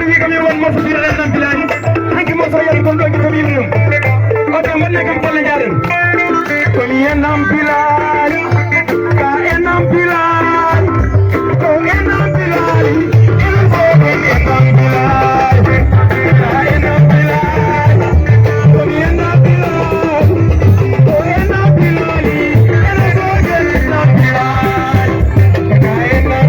wi kam won mo so dire nan bilani hanki mo so yari kon do ko wi mum o to man ne kam ko la jaren ko mi enam bilani ka enam bilani ko enam bilani il faut que enam bilani ka enam bilani ko mi enam bilani ko enam bilani il faut que enam bilani ka enam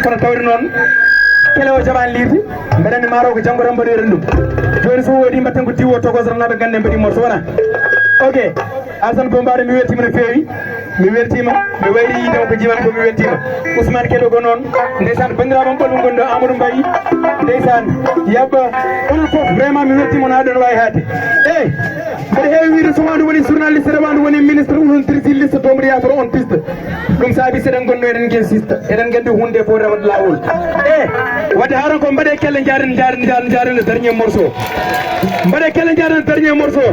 kono tawri non kele o jaban lirdi mbeɗen maro ko janggo tan mbaɗoyren ɗum joni so woodi mbatten ko diwo togosranaɓe gande mbaɗi morso wona ok Alassane Bombare mi weltima no fewi mi weltima mi wayri yidema ko jiman ko mi weltima Ousmane Kedo ko noon ndeysan bandiraɓam ɓolum gonɗo Amadou Mbaye ndeysan yabba onon foof vraiment mi weltima no aɗon wawi haade eyyi heewi recevoir woni journaliste rewandu woni ministre ulontirti liste domri yaforo on piste ɗum saabi seɗen gonno eɗen guel sista eɗen gandi hunde fo rewat lawol wadde haran ko mbaɗe kelle jaren le dernier morceau mbaɗe kelle jaren dernier morceau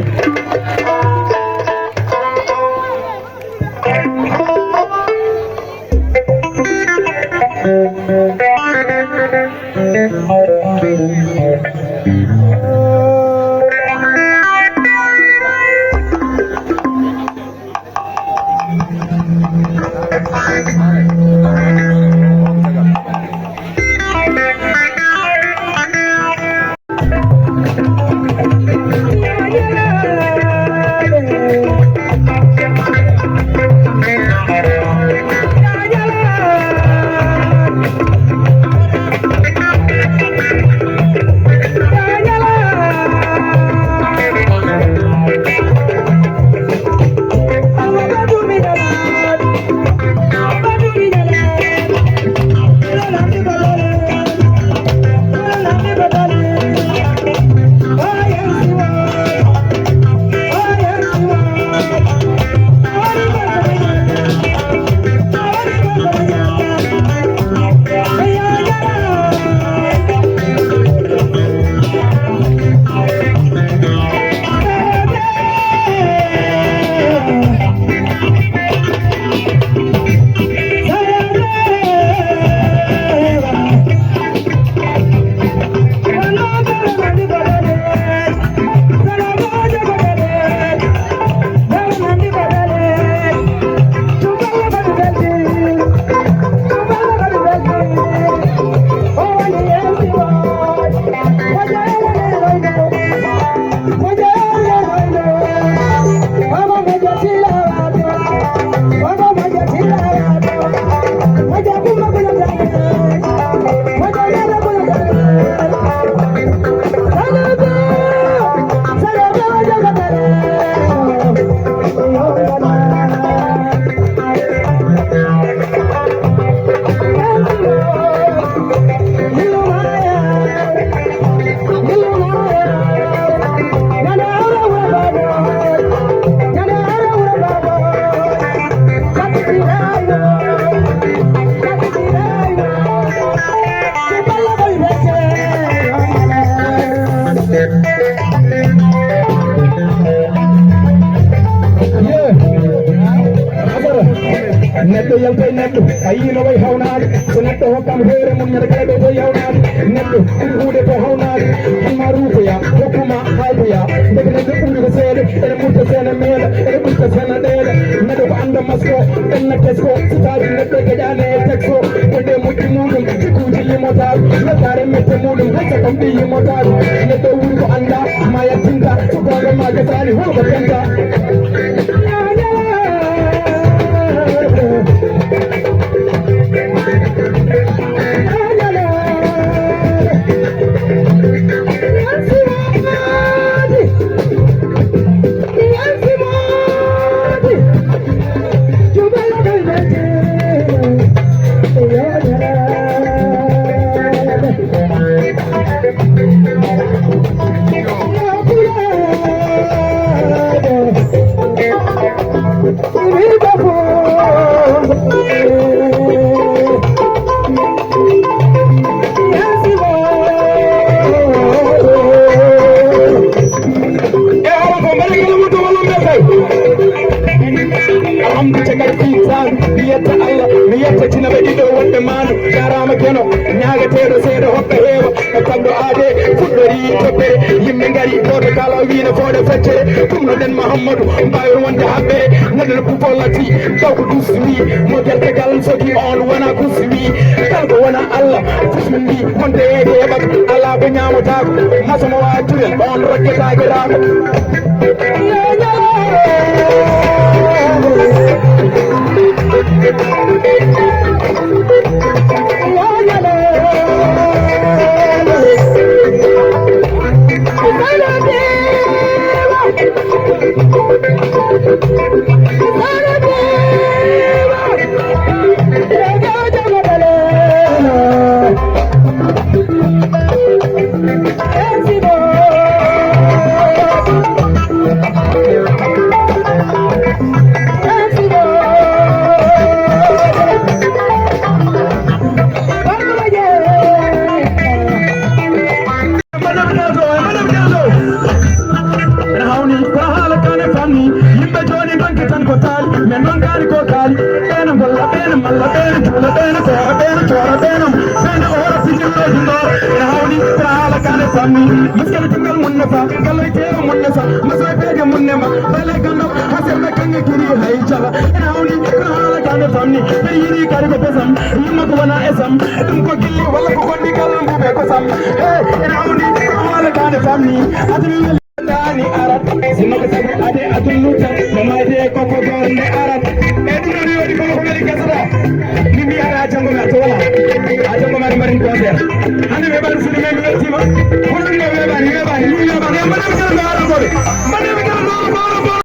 neɗɗo yaltoye neɗɗo a yii no way hawnade so neɗɗo hokkama hoore mum ñande kala ɗo fof yawnade neɗɗo ɓuri huude to hawnade hanma ruutoya hokkuma haytoya deke neɗɗo ɓuri ko seeɗa ene ɓurta seena meeɗa ene ɓurta seena ɗeeɗa neɗɗo ko anda masko ɗenna tesko sitaji neɗɗo gaƴane e texo konde moƴƴi muɗum sikkuji yimotade nettare mette muɗum hacca kam ɗi yimotade neɗɗo wuri ko anda ma yattinta so gonga ma gasani holko penta Muhammadu mbawi wonde haɓɓere neɗɗo pufollati taw ko dusmi mo jaltegal soki on wona kusmi kalko wona Allah fusmin mbi wonde yeede heɓat ala ko ñamotako masomo wawa turel on rokketake rako malla bene jula bene sora bene chora bene bene ora sigillo dindo ina hawdi traala kane fammi muskal tingal munna fa galay te munna sa masay bege munne ma bale gando hasen be kange kiri hay chala ina hawdi traala kane fammi be yiri kari ko pesam yimma ko wana esam dum ko gilli wala ko gondi galam bu be ko sam hey ina hawdi traala kane fammi admi dani arat sinno ko sabe ade adullu tan